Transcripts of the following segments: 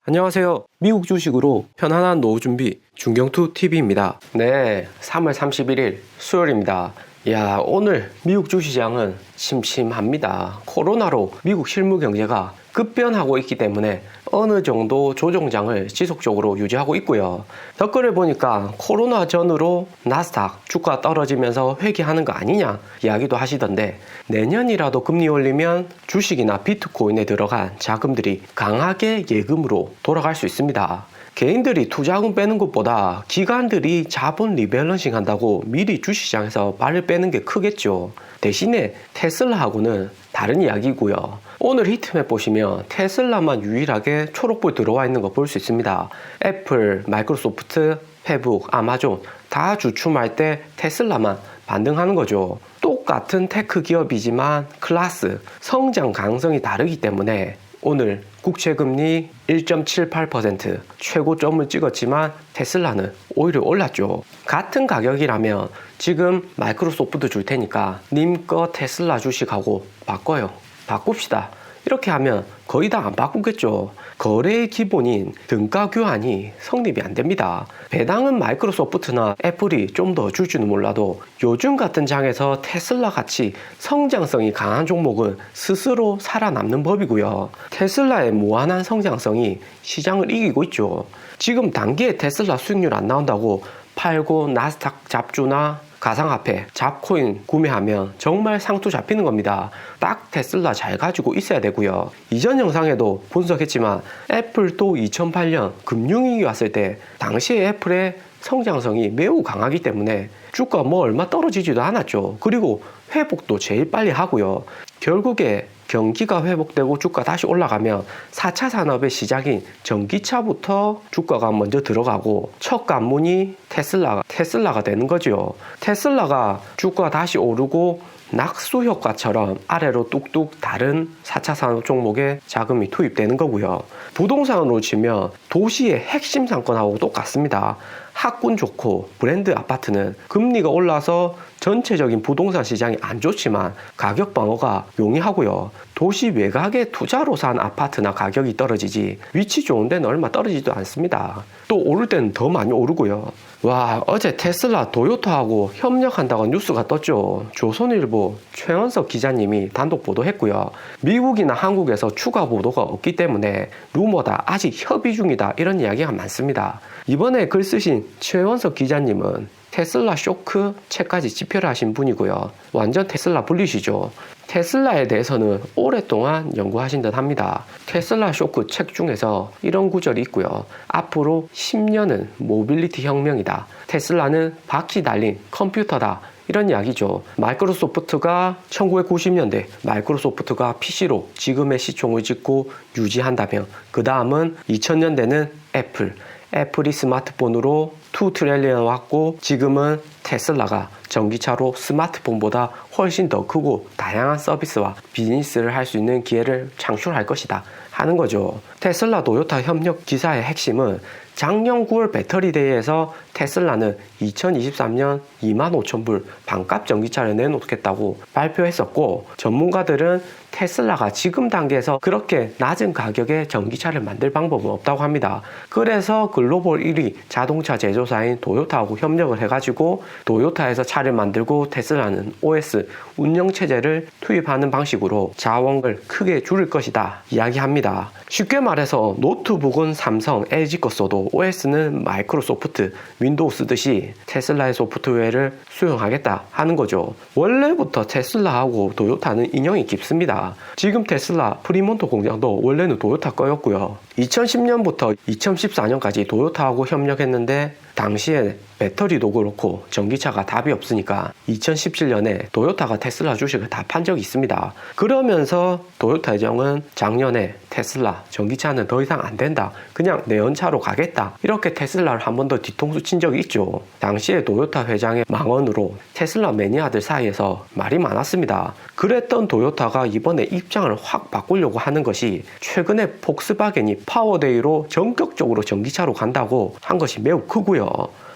안녕하세요. 미국 주식으로 편안한 노후 준비 중경투 TV입니다. 네, 3월 31일 수요일입니다. 야, 오늘 미국 주시장은 심심합니다. 코로나로 미국 실무 경제가 급변하고 있기 때문에 어느 정도 조정장을 지속적으로 유지하고 있고요. 댓글을 보니까 코로나 전후로 나스닥 주가 떨어지면서 회귀하는 거 아니냐 이야기도 하시던데, 내년이라도 금리 올리면 주식이나 비트코인에 들어간 자금들이 강하게 예금으로 돌아갈 수 있습니다. 개인들이 투자금 빼는 것보다 기관들이 자본 리밸런싱 한다고 미리 주시장에서 발을 빼는 게 크겠죠. 대신에 테슬라하고는 다른 이야기고요. 오늘 히트맵 보시면 테슬라만 유일하게 초록불 들어와 있는 거 볼 수 있습니다. 애플, 마이크로소프트, 페북, 아마존 다 주춤할 때 테슬라만 반등하는 거죠. 똑같은 테크 기업이지만 클래스, 성장 가능성이 다르기 때문에 오늘 국채금리 1.78% 최고점을 찍었지만 테슬라는 오히려 올랐죠. 같은 가격이라면 지금 마이크로소프트 줄 테니까 님 거 테슬라 주식하고 바꿔요. 바꿉시다. 이렇게 하면 거의 다 안 바꾸겠죠. 거래의 기본인 등가 교환이 성립이 안 됩니다. 배당은 마이크로소프트나 애플이 좀 더 줄지는 몰라도 요즘 같은 장에서 테슬라 같이 성장성이 강한 종목은 스스로 살아남는 법이고요. 테슬라의 무한한 성장성이 시장을 이기고 있죠. 지금 단기에 테슬라 수익률 안 나온다고 팔고 나스닥 잡주나 가상화폐, 잡코인 구매하면 정말 상투 잡히는 겁니다. 딱 테슬라 잘 가지고 있어야 되고요. 이전 영상에도 분석했지만 애플도 2008년 금융위기 왔을 때 당시에 애플의 성장성이 매우 강하기 때문에 주가 얼마 떨어지지도 않았죠. 그리고 회복도 제일 빨리 하고요. 결국에 경기가 회복되고 주가 다시 올라가면 4차 산업의 시작인 전기차부터 주가가 먼저 들어가고 첫 관문이 테슬라가 되는 거죠. 테슬라가 주가 다시 오르고 낙수 효과처럼 아래로 뚝뚝 다른 4차 산업 종목에 자금이 투입되는 거고요. 부동산으로 치면 도시의 핵심 상권하고 똑같습니다. 학군 좋고 브랜드 아파트는 금리가 올라서 전체적인 부동산 시장이 안 좋지만 가격 방어가 용이하고요. 도시 외곽에 투자로 산 아파트나 가격이 떨어지지 위치 좋은 데는 얼마 떨어지지도 않습니다. 또 오를 때는 더 많이 오르고요. 와, 어제 테슬라 도요타하고 협력한다고 뉴스가 떴죠. 조선일보 최원석 기자님이 단독 보도했고요. 미국이나 한국에서 추가 보도가 없기 때문에 루머다, 아직 협의 중이다, 이런 이야기가 많습니다. 이번에 글 쓰신 최원석 기자님은 테슬라 쇼크 책까지 집필을 하신 분이고요. 완전 테슬라 분리시죠. 테슬라에 대해서는 오랫동안 연구하신 듯 합니다. 테슬라 쇼크 책 중에서 이런 구절이 있고요. 앞으로 10년은 모빌리티 혁명이다. 테슬라는 바퀴 달린 컴퓨터다. 이런 이야기죠. 마이크로소프트가 1990년대 마이크로소프트가 PC로 지금의 시총을 짓고 유지한다면, 그 다음은 2000년대는 애플이 스마트폰으로 2 트릴리언 왔고, 지금은 테슬라가 전기차로 스마트폰보다 훨씬 더 크고 다양한 서비스와 비즈니스를 할 수 있는 기회를 창출할 것이다 하는 거죠. 테슬라 도요타 협력 기사의 핵심은 작년 9월 배터리 대회에서 테슬라는 2023년 25,000불 반값 전기차를 내놓겠다고 발표했었고, 전문가들은 테슬라가 지금 단계에서 그렇게 낮은 가격에 전기차를 만들 방법은 없다고 합니다. 그래서 글로벌 1위 자동차 제조사인 도요타하고 협력을 해가지고 도요타에서 차를 만들고 테슬라는 OS 운영체제를 투입하는 방식으로 자원을 크게 줄일 것이다 이야기합니다. 쉽게 말해서 노트북은 삼성, LG 거 써도 OS는 마이크로소프트, 윈도우 쓰듯이 테슬라의 소프트웨어를 수용하겠다 하는 거죠. 원래부터 테슬라하고 도요타는 인연이 깊습니다. 지금 테슬라 프리몬토 공장도 원래는 도요타 거였고요. 2010년부터 2014년까지 도요타하고 협력했는데 당시에 배터리도 그렇고 전기차가 답이 없으니까 2017년에 도요타가 테슬라 주식을 다 판 적이 있습니다. 그러면서 도요타 회장은 작년에 테슬라 전기차는 더 이상 안 된다, 그냥 내연차로 가겠다, 이렇게 테슬라를 한 번 더 뒤통수 친 적이 있죠. 당시에 도요타 회장의 망언으로 테슬라 매니아들 사이에서 말이 많았습니다. 그랬던 도요타가 이번에 입장을 확 바꾸려고 하는 것이 최근에 폭스바겐이 파워데이로 전격적으로 전기차로 간다고 한 것이 매우 크고요.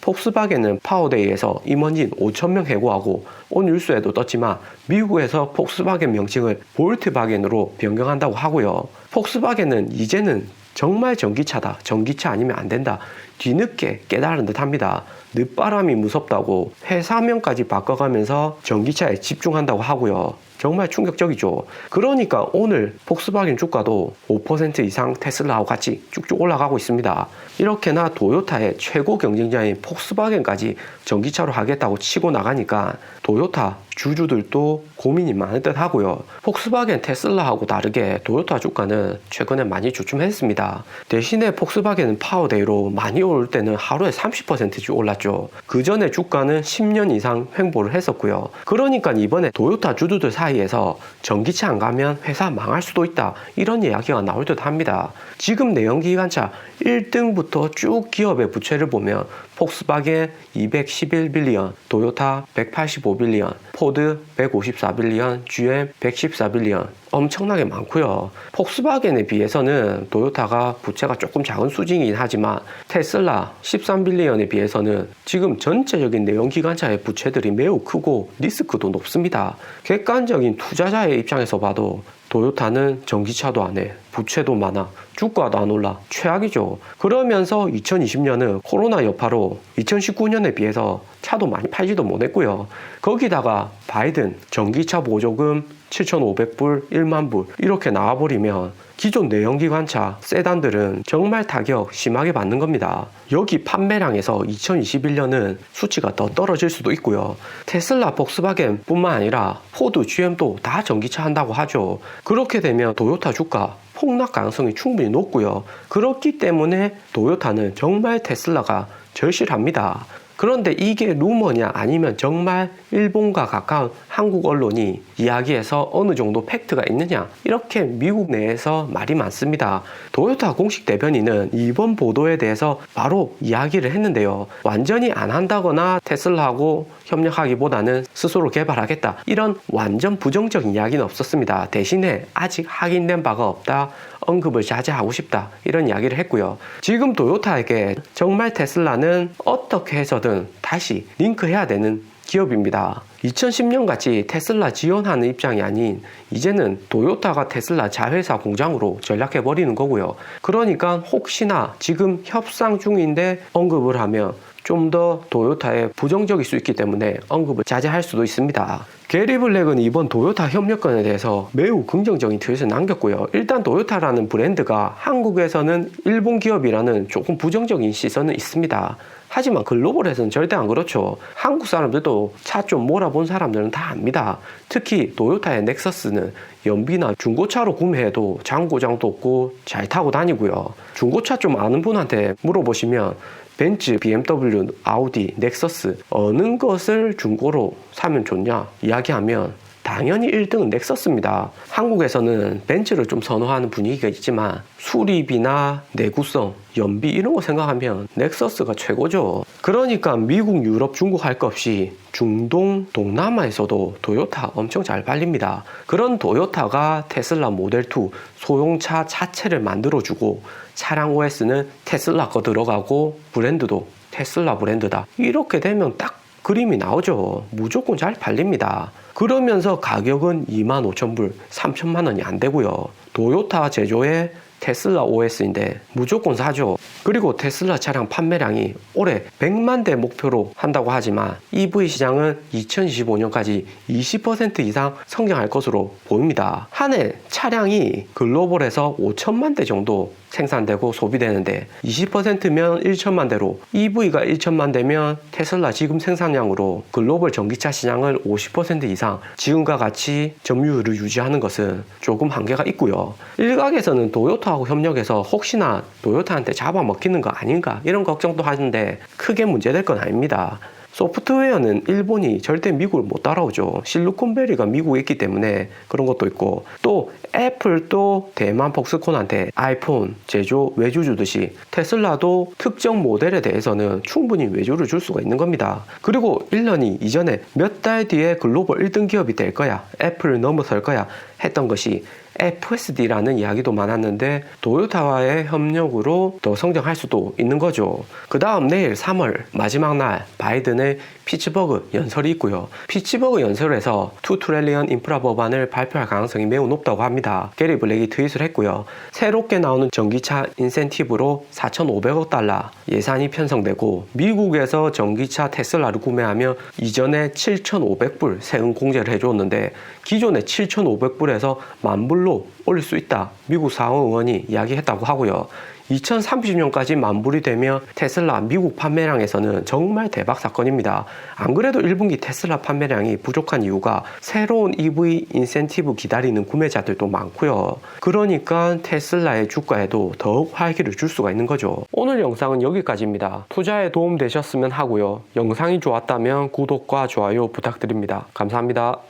폭스바겐은 파워데이에서 임원진 5,000명 해고하고 오늘 뉴스에도 떴지만 미국에서 폭스바겐 명칭을 볼트바겐으로 변경한다고 하고요. 폭스바겐은 이제는 정말 전기차다, 전기차 아니면 안 된다, 뒤늦게 깨달은 듯 합니다. 늦바람이 무섭다고 회사명까지 바꿔가면서 전기차에 집중한다고 하고요. 정말 충격적이죠. 그러니까 오늘 폭스바겐 주가도 5% 이상 테슬라하고 같이 쭉쭉 올라가고 있습니다. 이렇게나 도요타의 최고 경쟁자인 폭스바겐까지 전기차로 하겠다고 치고 나가니까 도요타 주주들도 고민이 많을 듯 하고요. 폭스바겐 테슬라하고 다르게 도요타 주가는 최근에 많이 주춤했습니다. 대신에 폭스바겐은 파워데이로 많이 오를 때는 하루에 30%씩 올랐죠. 그 전에 주가는 10년 이상 횡보를 했었고요. 그러니까 이번에 도요타 주주들 사이에서 전기차 안 가면 회사 망할 수도 있다, 이런 이야기가 나올 듯 합니다. 지금 내연기관차 1등부터 쭉 기업의 부채를 보면 폭스바겐 211빌리언, 도요타 185빌리언, 포드 154빌리언, GM 114빌리언, 엄청나게 많고요. 폭스바겐에 비해서는 도요타가 부채가 조금 작은 수준이긴 하지만 테슬라 13빌리언에 비해서는 지금 전체적인 내연기관차의 부채들이 매우 크고 리스크도 높습니다. 객관적인 투자자의 입장에서 봐도 도요타는 전기차도 안 해, 부채도 많아, 주가도 안 올라, 최악이죠. 그러면서 2020년은 코로나 여파로 2019년에 비해서 차도 많이 팔지도 못했고요. 거기다가 바이든 전기차 보조금 7,500불, 1만 불 이렇게 나와버리면 기존 내연기관차 세단들은 정말 타격 심하게 받는 겁니다. 여기 판매량에서 2021년은 수치가 더 떨어질 수도 있고요. 테슬라, 폭스바겐 뿐만 아니라 포드, GM도 다 전기차 한다고 하죠. 그렇게 되면 도요타 주가 폭락 가능성이 충분히 높고요. 그렇기 때문에 도요타는 정말 테슬라가 절실합니다. 그런데 이게 루머냐 아니면 정말 일본과 가까운 한국 언론이 이야기해서 어느 정도 팩트가 있느냐, 이렇게 미국 내에서 말이 많습니다. 도요타 공식 대변인은 이번 보도에 대해서 바로 이야기를 했는데요. 완전히 안 한다거나 테슬라하고 협력하기보다는 스스로 개발하겠다, 이런 완전 부정적인 이야기는 없었습니다. 대신에 아직 확인된 바가 없다, 언급을 자제하고 싶다, 이런 이야기를 했고요. 지금 도요타에게 정말 테슬라는 어떻게 해서든 다시 링크해야 되는 기업입니다. 2010년 같이 테슬라 지원하는 입장이 아닌 이제는 도요타가 테슬라 자회사 공장으로 전락해버리는 거고요. 그러니까 혹시나 지금 협상 중인데 언급을 하면 좀 더 도요타에 부정적일 수 있기 때문에 언급을 자제할 수도 있습니다. 게리 블랙은 이번 도요타 협력건에 대해서 매우 긍정적인 트윗을 남겼고요. 일단 도요타라는 브랜드가 한국에서는 일본 기업이라는 조금 부정적인 시선은 있습니다. 하지만 글로벌에서는 절대 안 그렇죠. 한국 사람들도 차 좀 몰아본 사람들은 다 압니다. 특히 도요타의 넥서스는 연비나 중고차로 구매해도 장고장도 없고 잘 타고 다니고요. 중고차 좀 아는 분한테 물어보시면 벤츠, BMW, 아우디, 넥서스 어느 것을 중고로 사면 좋냐 이야기하면 당연히 1등은 넥서스입니다. 한국에서는 벤츠를 좀 선호하는 분위기가 있지만 수리비나 내구성, 연비 이런 거 생각하면 넥서스가 최고죠. 그러니까 미국, 유럽, 중국 할 것 없이 중동, 동남아에서도 도요타 엄청 잘 팔립니다. 그런 도요타가 테슬라 모델2 소형차 자체를 만들어주고 차량 OS는 테슬라 거 들어가고 브랜드도 테슬라 브랜드다, 이렇게 되면 딱 그림이 나오죠. 무조건 잘 팔립니다. 그러면서 가격은 25,000불, 3천만 원이 안 되고요. 도요타 제조의 테슬라 OS인데 무조건 사죠. 그리고 테슬라 차량 판매량이 올해 100만 대 목표로 한다고 하지만 EV 시장은 2025년까지 20% 이상 성장할 것으로 보입니다. 한 해 차량이 글로벌에서 5천만 대 정도 생산되고 소비되는데 20%면 1천만 대로 EV가 1천만 대면 테슬라 지금 생산량으로 글로벌 전기차 시장을 50% 이상 지금과 같이 점유율을 유지하는 것은 조금 한계가 있고요. 일각에서는 도요타하고 협력해서 혹시나 도요타한테 잡아먹히는 거 아닌가 이런 걱정도 하는데 크게 문제될 건 아닙니다. 소프트웨어는 일본이 절대 미국을 못 따라오죠. 실리콘밸리가 미국에 있기 때문에 그런 것도 있고, 또 애플도 대만 폭스콘한테 아이폰 제조 외주 주듯이 테슬라도 특정 모델에 대해서는 충분히 외주를 줄 수가 있는 겁니다. 그리고 일런이 이전에 몇 달 뒤에 글로벌 1등 기업이 될 거야, 애플을 넘어설 거야 했던 것이 FSD라는 이야기도 많았는데 도요타와의 협력으로 더 성장할 수도 있는 거죠. 그 다음 내일 3월 마지막 날 바이든의 피츠버그 연설이 있고요. 피츠버그 연설에서 2 트릴리언 인프라 법안을 발표할 가능성이 매우 높다고 합니다. 게리 블랙이 트윗을 했고요. 새롭게 나오는 전기차 인센티브로 4,500억 달러 예산이 편성되고 미국에서 전기차 테슬라를 구매하면 이전에 7,500불 세금 공제를 해줬는데 기존에 7,500불에서 10,000불로 올릴 수 있다. 미국 상원 의원이 이야기했다고 하고요. 2030년까지 만불이 되면 테슬라 미국 판매량에서는 정말 대박 사건입니다. 안 그래도 1분기 테슬라 판매량이 부족한 이유가 새로운 EV 인센티브 기다리는 구매자들도 많고요. 그러니까 테슬라의 주가에도 더욱 활기를 줄 수가 있는 거죠. 오늘 영상은 여기까지입니다. 투자에 도움 되셨으면 하고요. 영상이 좋았다면 구독과 좋아요 부탁드립니다. 감사합니다.